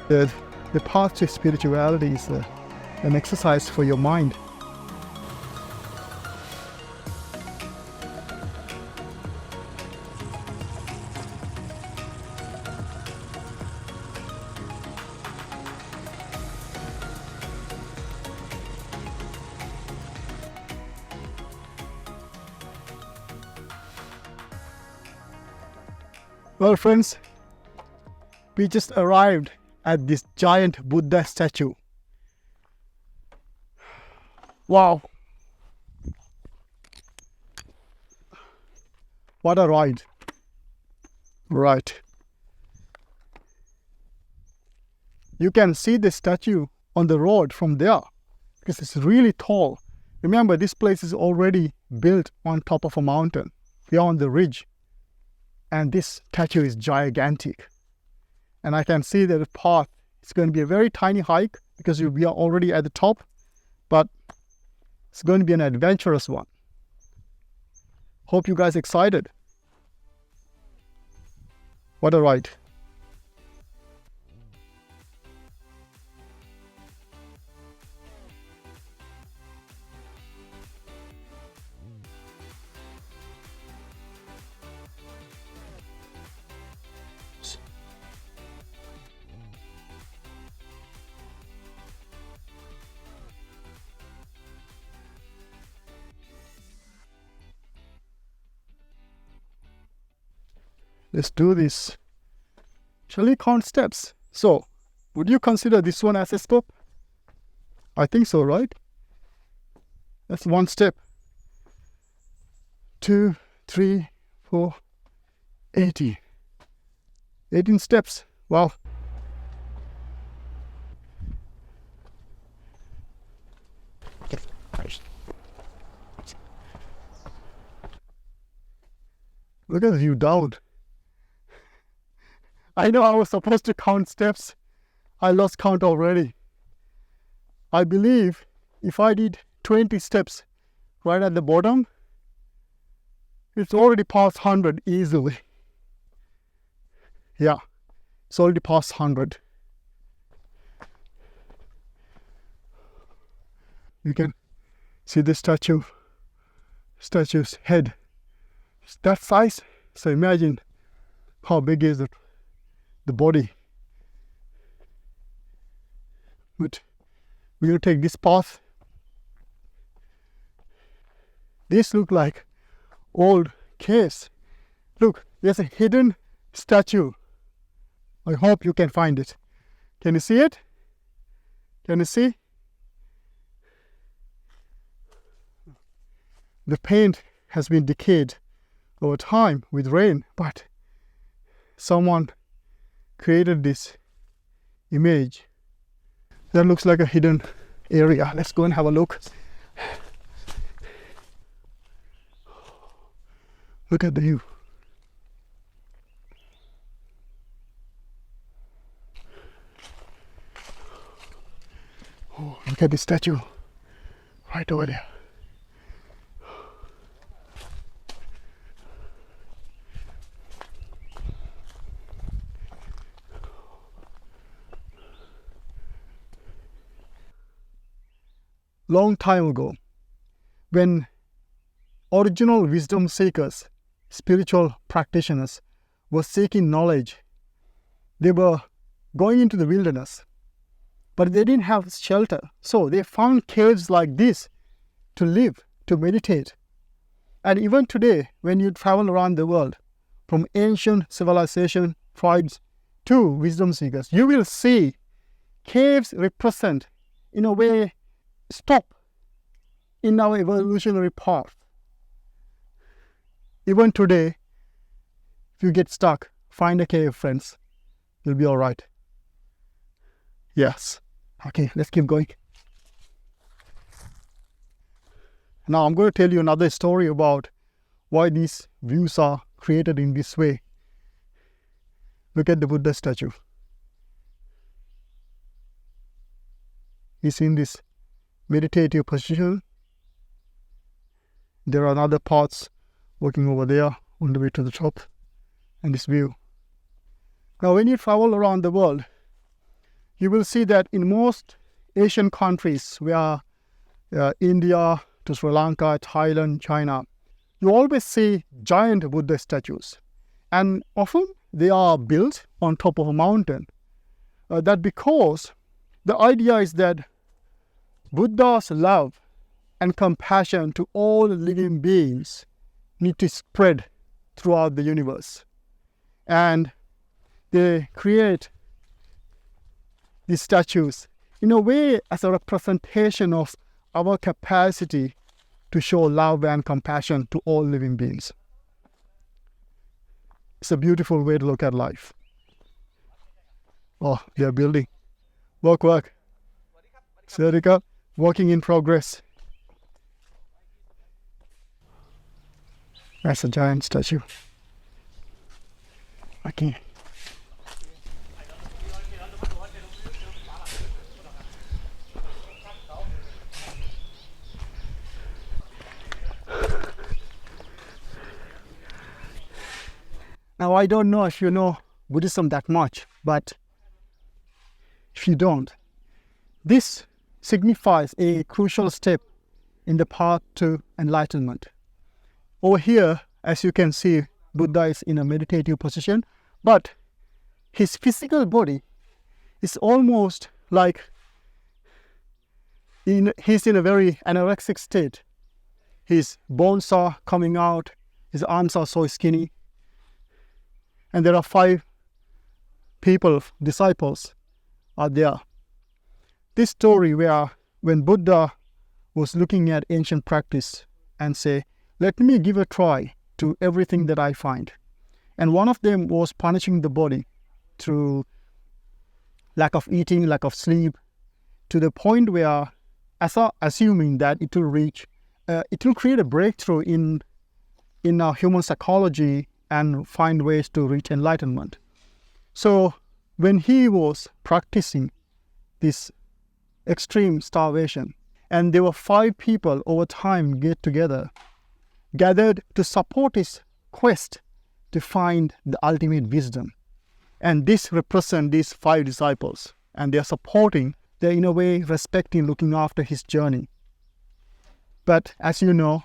The, the path to spirituality is an exercise for your mind. Well, friends, we just arrived at this giant Buddha statue. Wow. What a ride. Right. You can see the statue on the road from there because it's really tall. Remember, this place is already built on top of a mountain. We are on the ridge. And this statue is gigantic. And I can see that the path is going to be a very tiny hike because we are already at the top. But it's going to be an adventurous one. Hope you guys are excited. What a ride. Let's do this. Shall we count steps? So, would you consider this one as a step? I think so, right? That's one step. 2, 3, 4, 18. 18 steps. Wow. Look at the view down. I know I was supposed to count steps. I lost count already. I believe if I did 20 steps right at the bottom, it's already past 100 easily. Yeah, it's already past 100. You can see the statue's head. It's that size. So imagine how big is it. The body. But we're going to take this path. These look like old caves. Look, there's a hidden statue. I hope you can find it. Can you see it? Can you see? The paint has been decayed over time with rain, but someone created this image that looks like a hidden area. Let's go and have a look. Look at the view. Oh, look at the statue right over there. Long time ago, when original wisdom seekers, spiritual practitioners were seeking knowledge, they were going into the wilderness, but they didn't have shelter. So they found caves like this to live, to meditate. And even today, when you travel around the world, from ancient civilization tribes to wisdom seekers, you will see caves represent, in a way, stop in our evolutionary path. Even today, if you get stuck, find a cave, friends. You'll be all right. Yes. Okay, let's keep going. Now I'm going to tell you another story about why these views are created in this way. Look at the Buddha statue. He's in this meditative position. There are other paths working over there on the way to the top, and this view. Now when you travel around the world, you will see that in most Asian countries, where India to Sri Lanka, Thailand, China, you always see giant Buddha statues. And often they are built on top of a mountain. That because the idea is that Buddha's love and compassion to all living beings need to spread throughout the universe. And they create these statues in a way as a representation of our capacity to show love and compassion to all living beings. It's a beautiful way to look at life. Oh, they are building. Work. Sarika, working in progress. That's a giant statue. Okay. Now, I don't know if you know Buddhism that much, but if you don't, this signifies a crucial step in the path to enlightenment. Over here, as you can see, Buddha is in a meditative position, but his physical body is almost like he's in a very anorexic state. His bones are coming out, his arms are so skinny, and there are 5 people, disciples, are there. This story where when Buddha was looking at ancient practice and say, let me give a try to everything that I find. And one of them was punishing the body through lack of eating, lack of sleep, to the point where, assuming that it will create a breakthrough in our human psychology and find ways to reach enlightenment. So when he was practicing this extreme starvation, and there were 5 people over time gathered to support his quest to find the ultimate wisdom. And this represents these 5 disciples, and they are supporting, they're in a way respecting, looking after his journey. But as you know,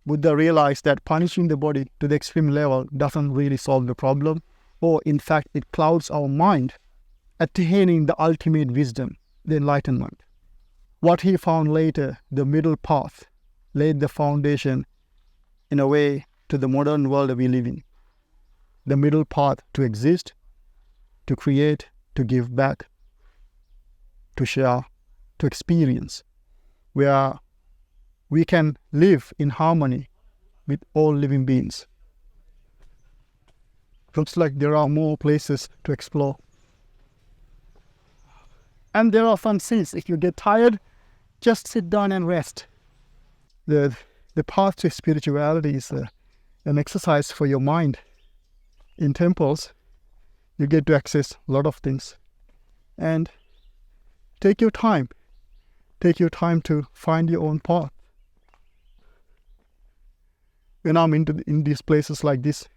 Buddha realized that punishing the body to the extreme level doesn't really solve the problem, or in fact it clouds our mind attaining the ultimate wisdom, the enlightenment. What he found later, the middle path, laid the foundation in a way to the modern world we live in. The middle path to exist, to create, to give back, to share, to experience, where we can live in harmony with all living beings. Looks like there are more places to explore. And there are some seats. If you get tired, just sit down and rest. The path to spirituality is an exercise for your mind. In temples, you get to access a lot of things. And take your time. Take your time to find your own path. When I'm in these places like this,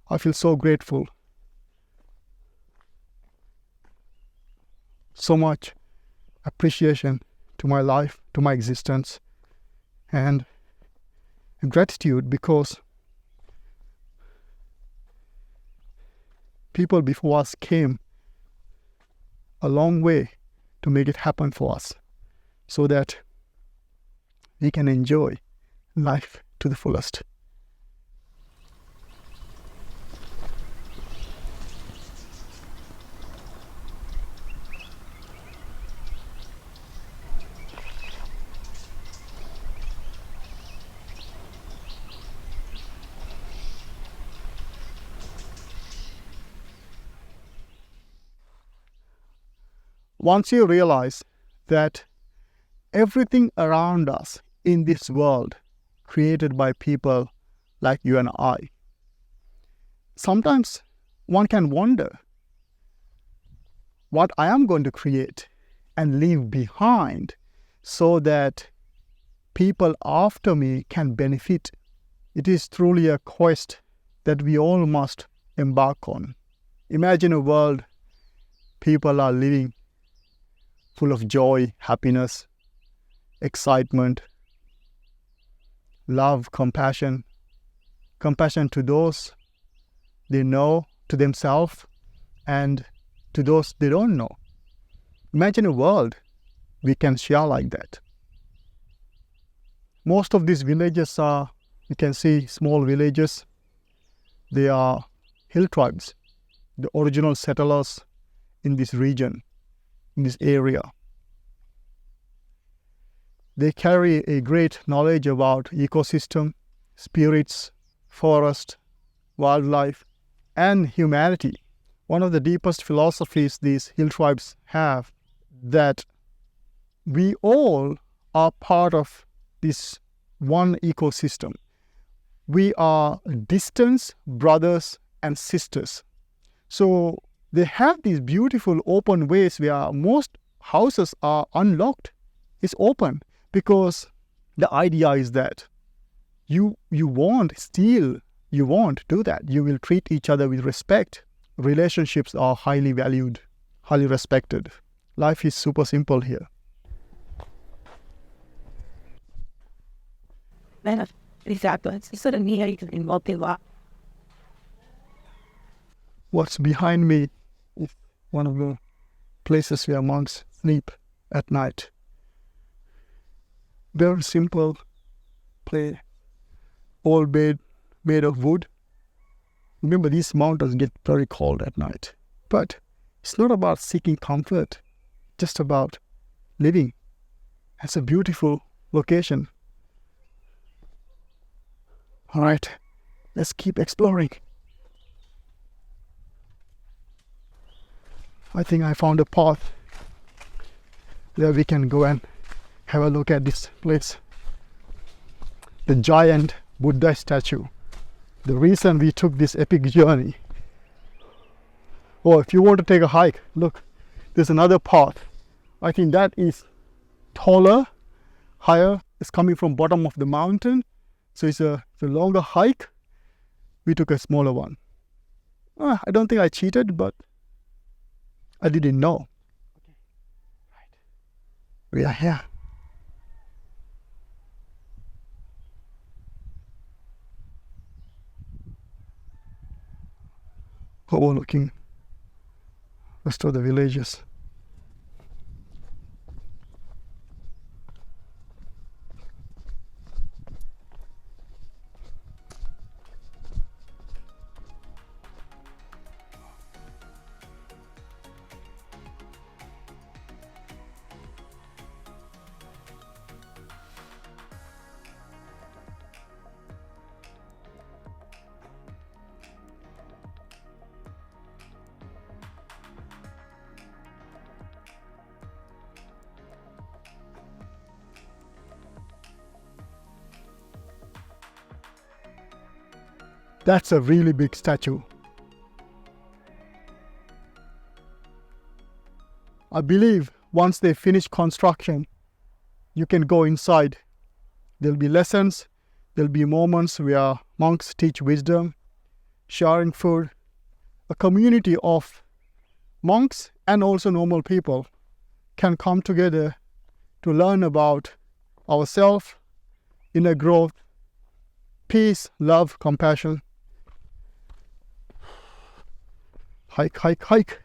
I feel so grateful. So much appreciation to my life, to my existence, and gratitude because people before us came a long way to make it happen for us so that we can enjoy life to the fullest. Once you realize that everything around us in this world created by people like you and I, sometimes one can wonder what I am going to create and leave behind so that people after me can benefit. It is truly a quest that we all must embark on. Imagine a world people are living full of joy, happiness, excitement, love, compassion to those they know, to themselves, and to those they don't know. Imagine a world we can share like that. Most of these villages are, you can see, small villages. They are hill tribes, the original settlers in this region, in this area. They carry a great knowledge about ecosystem, spirits, forest, wildlife, and humanity. One of the deepest philosophies these hill tribes have, that we all are part of this one ecosystem. We are distant brothers and sisters. So they have these beautiful open ways where most houses are unlocked. It's open because the idea is that you won't steal, you won't do that. You will treat each other with respect. Relationships are highly valued, highly respected. Life is super simple here. What's behind me is one of the places where monks sleep at night. Very simple place, all made of wood. Remember, these mountains get very cold at night. But it's not about seeking comfort, just about living. It's a beautiful location. All right, let's keep exploring. I think I found a path where we can go and have a look at this place. The giant Buddha statue. The reason we took this epic journey. Oh, if you want to take a hike, look, there's another path. I think that is taller, higher. It's coming from bottom of the mountain. So it's a longer hike. We took a smaller one. I don't think I cheated, but I didn't know. Right. We are here. Overlooking rest of the villages. That's a really big statue. I believe once they finish construction, you can go inside. There'll be lessons, there'll be moments where monks teach wisdom, sharing food. A community of monks and also normal people can come together to learn about ourselves, inner growth, peace, love, compassion. Hike, hike, hike.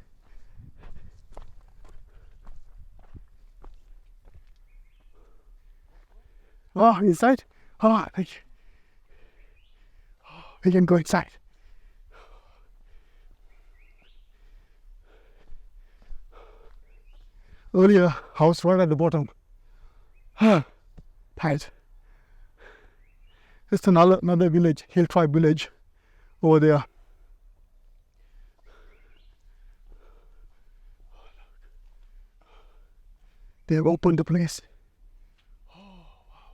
Oh, inside? Oh, thank you. We can go inside. Earlier, house right at the bottom. Tight. It's another village, hill tribe village over there. They've opened the place. Oh, wow.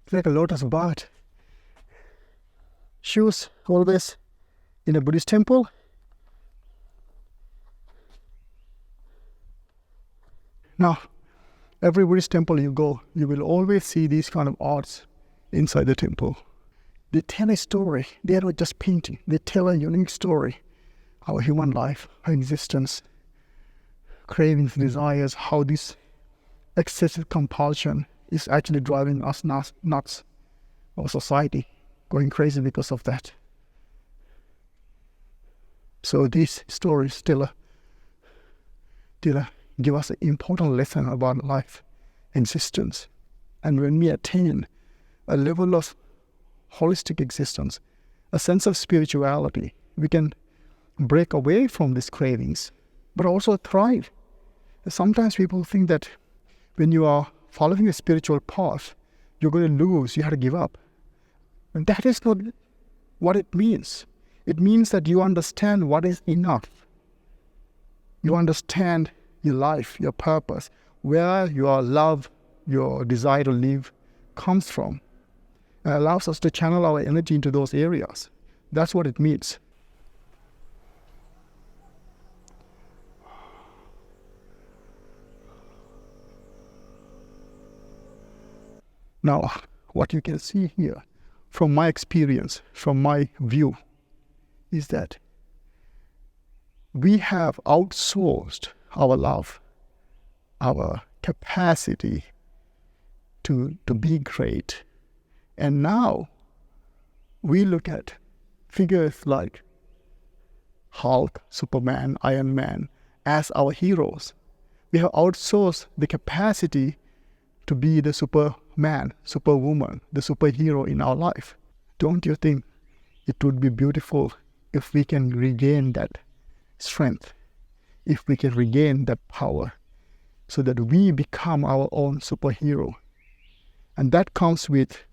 It's like a lotus bird. Shoes always in a Buddhist temple. Now, every Buddhist temple you go, you will always see these kind of arts inside the temple. They tell a story. They are not just painting. They tell a unique story. Our human life, our existence, cravings, desires, how this excessive compulsion is actually driving us nuts. Our society going crazy because of that. So these stories still give us an important lesson about life, existence. And when we attain a level of holistic existence, a sense of spirituality, we can break away from these cravings, but also thrive. Sometimes people think that when you are following a spiritual path, you're going to lose, you have to give up. And that is not what it means. It means that you understand what is enough. You understand your life, your purpose, where your love, your desire to live comes from. And allows us to channel our energy into those areas. That's what it means. Now, what you can see here, from my experience, from my view, is that we have outsourced our love, our capacity to be great. And now we look at figures like Hulk, Superman, Iron Man as our heroes. We have outsourced the capacity to be the Superman, Superwoman, the superhero in our life. Don't you think it would be beautiful if we can regain that strength, if we can regain that power, so that we become our own superhero? And that comes with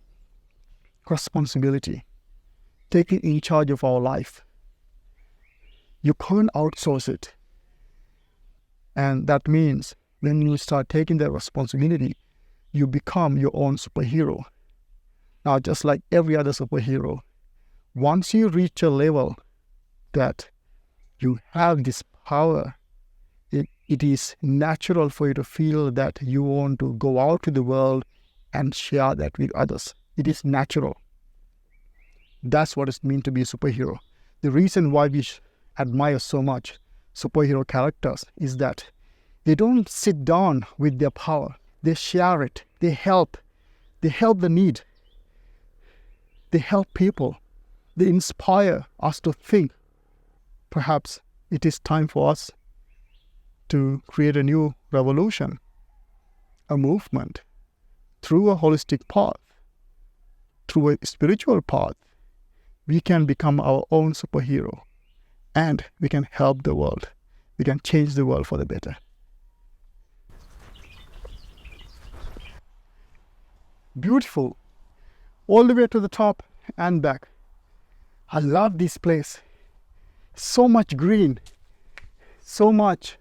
responsibility, taking in charge of our life. You can't outsource it. And that means when you start taking that responsibility, you become your own superhero. Now, just like every other superhero, once you reach a level that you have this power, it is natural for you to feel that you want to go out to the world and share that with others. It is natural. That's what it means to be a superhero. The reason why we admire so much superhero characters is that they don't sit down with their power. They share it. They help. They help the need. They help people. They inspire us to think. Perhaps it is time for us to create a new revolution, a movement, through a holistic path, through a spiritual path. We can become our own superhero, and we can help the world. We can change the world for the better. Beautiful, all the way to the top and back. I love this place. So much green, so much,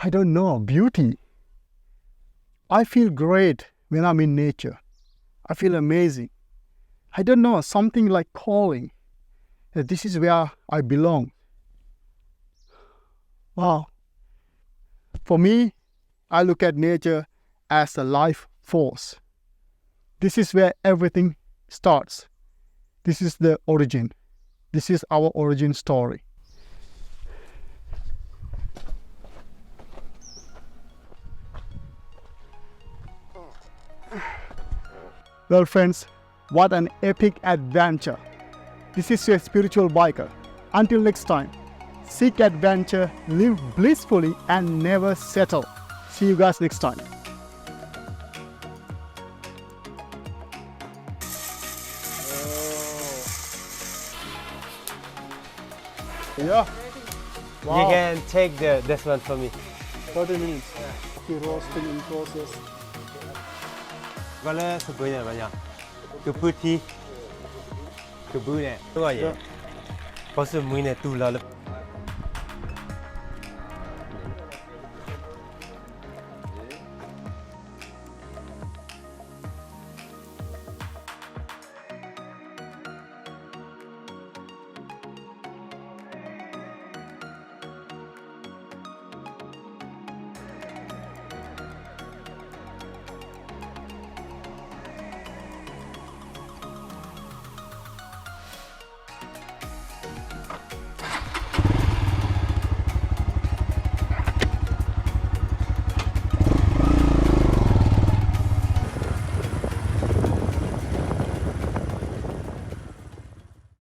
I don't know, beauty. I feel great when I'm in nature. I feel amazing. I don't know, something like calling. This is where I belong. Wow. For me, I look at nature as a life force. This is where everything starts. This is the origin. This is our origin story. Well, friends, what an epic adventure. This is your spiritual biker. Until next time, seek adventure, live blissfully, and never settle. See you guys next time. Yeah. Wow. You can take this one for me. 30 minutes. The roasting in process. Voilà, c'est bon, là, que petit, que bon, là. Ouais. Parce que moi, tout là.